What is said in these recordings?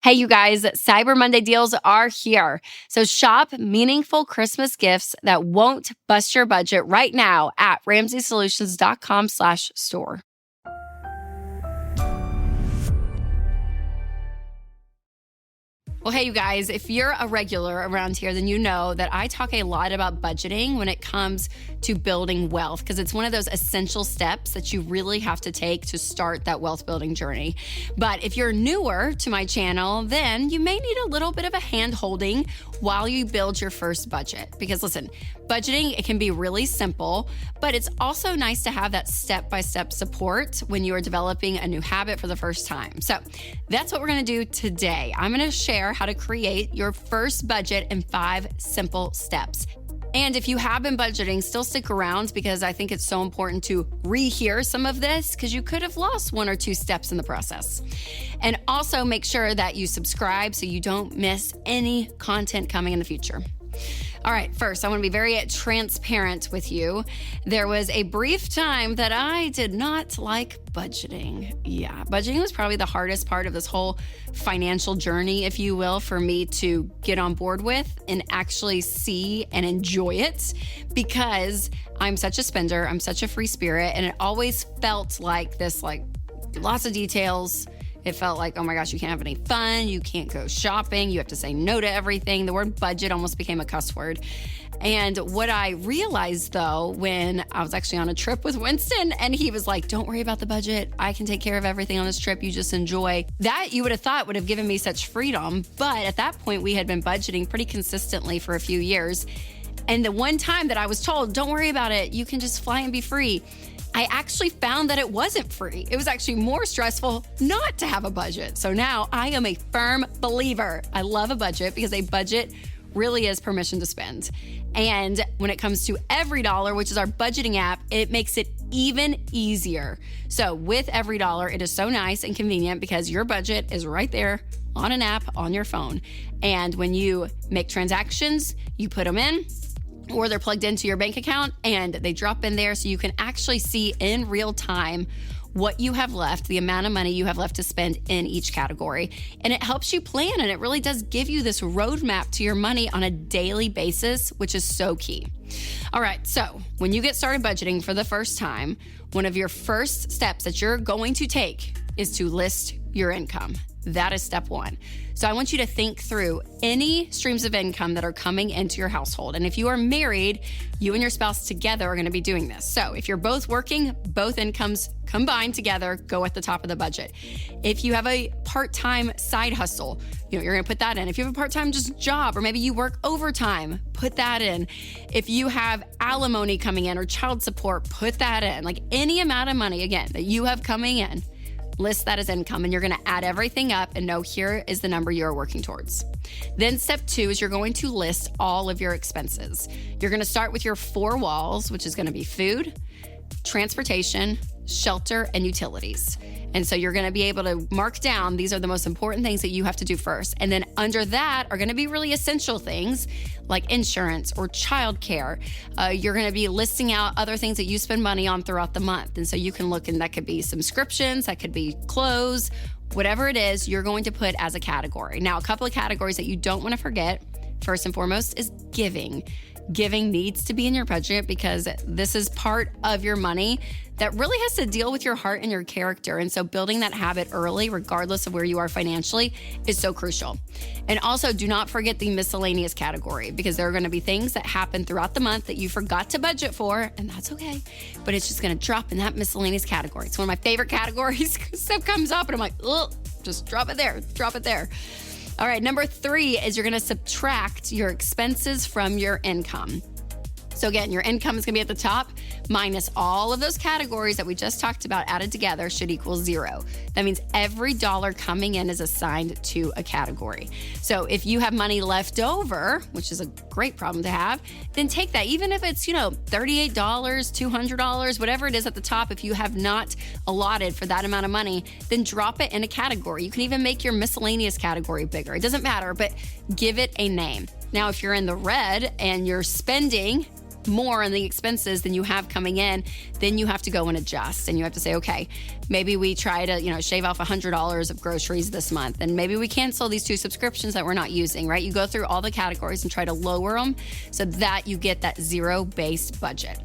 Hey, you guys, Cyber Monday deals are here. So shop meaningful Christmas gifts that won't bust your budget right now at ramseysolutions.com/store. Well, hey, you guys, if you're a regular around here, then you know that I talk a lot about budgeting when it comes to building wealth, because it's one of those essential steps that you really have to take to start that wealth building journey. But if you're newer to my channel, then you may need a little bit of a hand holding while you build your first budget. Because listen, budgeting, it can be really simple, but it's also nice to have that step-by-step support when you are developing a new habit for the first time. So that's what we're gonna do today. I'm gonna share how to create your first budget in 5 simple steps. And if you have been budgeting, still stick around, because I think it's so important to rehear some of this, because you could have lost 1 or 2 steps in the process. And also make sure that you subscribe so you don't miss any content coming in the future. All right, first, I want to be very transparent with you. There was a brief time that I did not like budgeting. Yeah, budgeting was probably the hardest part of this whole financial journey, if you will, for me to get on board with and actually see and enjoy it, because I'm such a spender, I'm such a free spirit, and it always felt like this, like lots of details. It felt like, oh my gosh, you can't have any fun. You can't go shopping. You have to say no to everything. The word budget almost became a cuss word. And what I realized, though, when I was actually on a trip with Winston, and he was like, don't worry about the budget. I can take care of everything on this trip. You just enjoy. That, you would have thought, would have given me such freedom. But at that point, we had been budgeting pretty consistently for a few years. And the one time that I was told, don't worry about it, you can just fly and be free, I actually found that it wasn't free. It was actually more stressful not to have a budget. So now I am a firm believer. I love a budget, because a budget really is permission to spend. And when it comes to EveryDollar, which is our budgeting app, it makes it even easier. So with EveryDollar, it is so nice and convenient, because your budget is right there on an app on your phone. And when you make transactions, you put them in, or they're plugged into your bank account and they drop in there, so you can actually see in real time what you have left, the amount of money you have left to spend in each category. And it helps you plan, and it really does give you this roadmap to your money on a daily basis, which is so key. All right, so when you get started budgeting for the first time, one of your first steps that you're going to take is to list your income. That is step 1. So I want you to think through any streams of income that are coming into your household. And if you are married, you and your spouse together are going to be doing this. So if you're both working, both incomes combined together go at the top of the budget. If you have a part-time side hustle, you're going to put that in. If you have a part-time just job, or maybe you work overtime, put that in. If you have alimony coming in or child support, put that in. Like any amount of money, again, that you have coming in, list that as income, and you're going to add everything up and know here is the number you're working towards. Then step 2 is you're going to list all of your expenses. You're going to start with your 4 walls, which is going to be food, transportation, shelter, and utilities. And so you're going to be able to mark down, these are the most important things that you have to do first. And then under that are going to be really essential things like insurance or childcare. You're going to be listing out other things that you spend money on throughout the month. And so you can look, and that could be subscriptions, that could be clothes, whatever it is, you're going to put as a category. Now, a couple of categories that you don't want to forget, first and foremost, is giving. Giving needs to be in your budget, because this is part of your money that really has to deal with your heart and your character. And so building that habit early, regardless of where you are financially, is so crucial. And also, do not forget the miscellaneous category, because there are going to be things that happen throughout the month that you forgot to budget for, and that's okay. But it's just going to drop in that miscellaneous category. It's one of my favorite categories. Stuff comes up and I'm like, ugh, just drop it there, drop it there. All right, number 3 is you're going to subtract your expenses from your income. So again, your income is going to be at the top, minus all of those categories that we just talked about added together should equal 0. That means every dollar coming in is assigned to a category. So if you have money left over, which is a great problem to have, then take that. Even if it's, $38, $200, whatever it is at the top, if you have not allotted for that amount of money, then drop it in a category. You can even make your miscellaneous category bigger. It doesn't matter, but give it a name. Now, if you're in the red and you're spending more on the expenses than you have coming in, then you have to go and adjust. And you have to say, okay, maybe we try to, shave off $100 of groceries this month. And maybe we cancel these 2 subscriptions that we're not using, right? You go through all the categories and try to lower them so that you get that zero-based budget.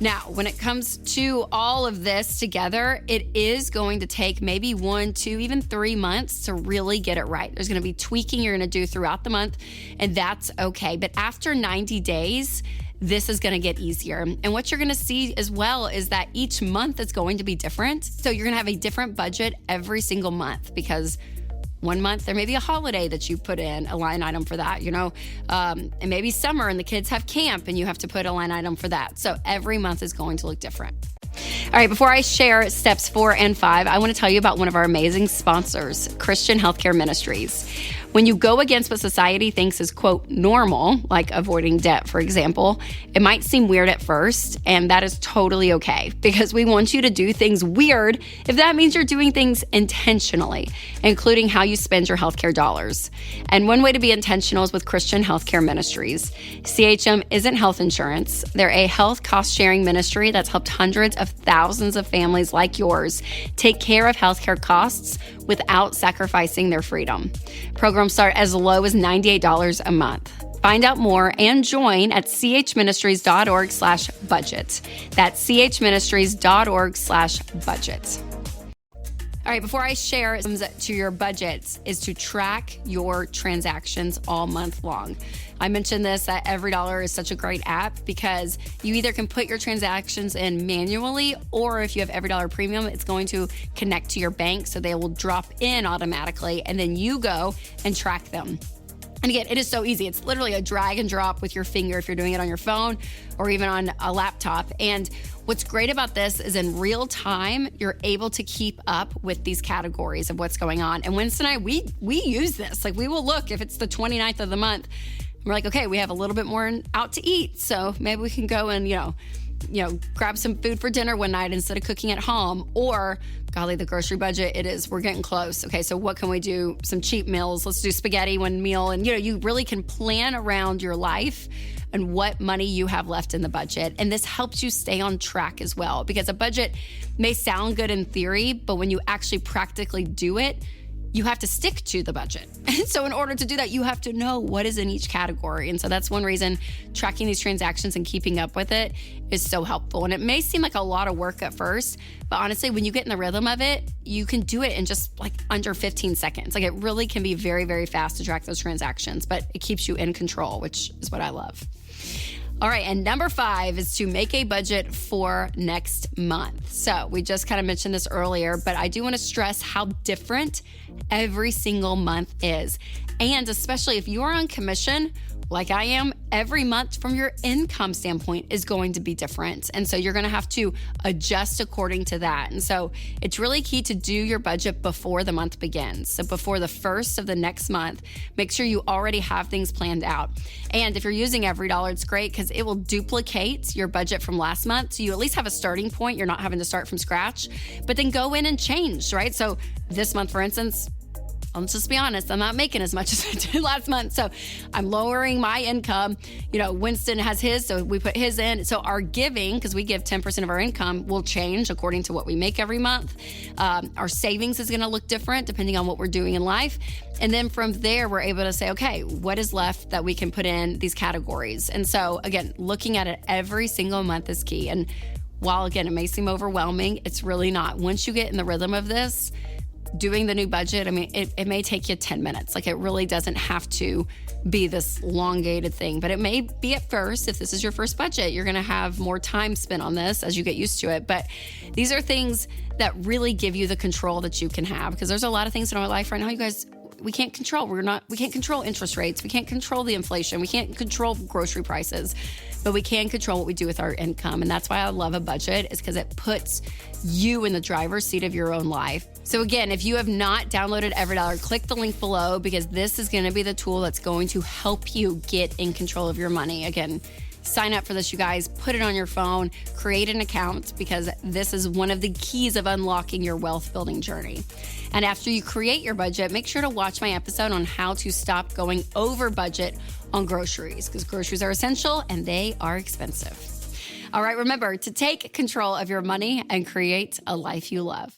Now, when it comes to all of this together, it is going to take maybe 1, 2, even 3 months to really get it right. There's going to be tweaking you're going to do throughout the month, and that's okay. But after 90 days, this is going to get easier. And what you're going to see as well is that each month is going to be different. So you're going to have a different budget every single month, because one month there may be a holiday that you put in a line item for that, and maybe summer and the kids have camp and you have to put a line item for that. So every month is going to look different. All right, before I share steps 4 and 5, I want to tell you about one of our amazing sponsors, Christian Healthcare Ministries. When you go against what society thinks is, quote, normal, like avoiding debt, for example, it might seem weird at first, and that is totally okay, because we want you to do things weird if that means you're doing things intentionally, including how you spend your healthcare dollars. And one way to be intentional is with Christian Healthcare Ministries. CHM isn't health insurance. They're a health cost-sharing ministry that's helped hundreds of thousands of families like yours take care of healthcare costs without sacrificing their freedom. Programs start as low as $98 a month. Find out more and join at chministries.org/budget. That's chministries.org/budget. All right, before I share to your budgets is to track your transactions all month long. I mentioned this, that EveryDollar is such a great app because you either can put your transactions in manually, or if you have EveryDollar Premium, it's going to connect to your bank, so they will drop in automatically, and then you go and track them. And again, it is so easy. It's literally a drag and drop with your finger if you're doing it on your phone or even on a laptop. And what's great about this is in real time, you're able to keep up with these categories of what's going on. And Winston and I, we use this. Like, we will look if it's the 29th of the month. We're like, okay, we have a little bit more out to eat. So maybe we can go and, grab some food for dinner one night instead of cooking at home. Or, golly, the grocery budget, we're getting close. Okay, so what can we do? Some cheap meals. Let's do spaghetti one meal. And, you really can plan around your life and what money you have left in the budget. And this helps you stay on track as well, because a budget may sound good in theory, but when you actually practically do it, you have to stick to the budget. And so in order to do that, you have to know what is in each category. And so that's one reason tracking these transactions and keeping up with it is so helpful. And it may seem like a lot of work at first, but honestly, when you get in the rhythm of it, you can do it in just like under 15 seconds. Like, it really can be very, very fast to track those transactions, but it keeps you in control, which is what I love. All right, and number 5 is to make a budget for next month. So we just kind of mentioned this earlier, but I do want to stress how different every single month is. And especially if you are on commission, like I am, every month from your income standpoint is going to be different. And so you're going to have to adjust according to that. And so it's really key to do your budget before the month begins. So before the first of the next month, make sure you already have things planned out. And if you're using EveryDollar, it's great because it will duplicate your budget from last month. So you at least have a starting point. You're not having to start from scratch, but then go in and change, right? So this month, for instance, let's just be honest, I'm not making as much as I did last month. So I'm lowering my income. Winston has his, so we put his in. So our giving, because we give 10% of our income, will change according to what we make every month. Our savings is going to look different depending on what we're doing in life. And then from there, we're able to say, okay, what is left that we can put in these categories? And so again, looking at it every single month is key. And while again, it may seem overwhelming, it's really not. Once you get in the rhythm of this, doing the new budget, it may take you 10 minutes. Like, it really doesn't have to be this elongated thing, but it may be at first. If this is your first budget, you're going to have more time spent on this as you get used to it. But these are things that really give you the control that you can have, because there's a lot of things in our life right now, you guys, we can't control. We can't control interest rates. We can't control the inflation. We can't control grocery prices, but we can control what we do with our income. And that's why I love a budget, is because it puts you in the driver's seat of your own life. So again, if you have not downloaded EveryDollar, click the link below, because this is going to be the tool that's going to help you get in control of your money. Again, Sign up for this, you guys. Put it on your phone. Create an account, because this is one of the keys of unlocking your wealth building journey. And after you create your budget, make sure to watch my episode on how to stop going over budget on groceries, because groceries are essential and they are expensive. All right, remember to take control of your money and create a life you love.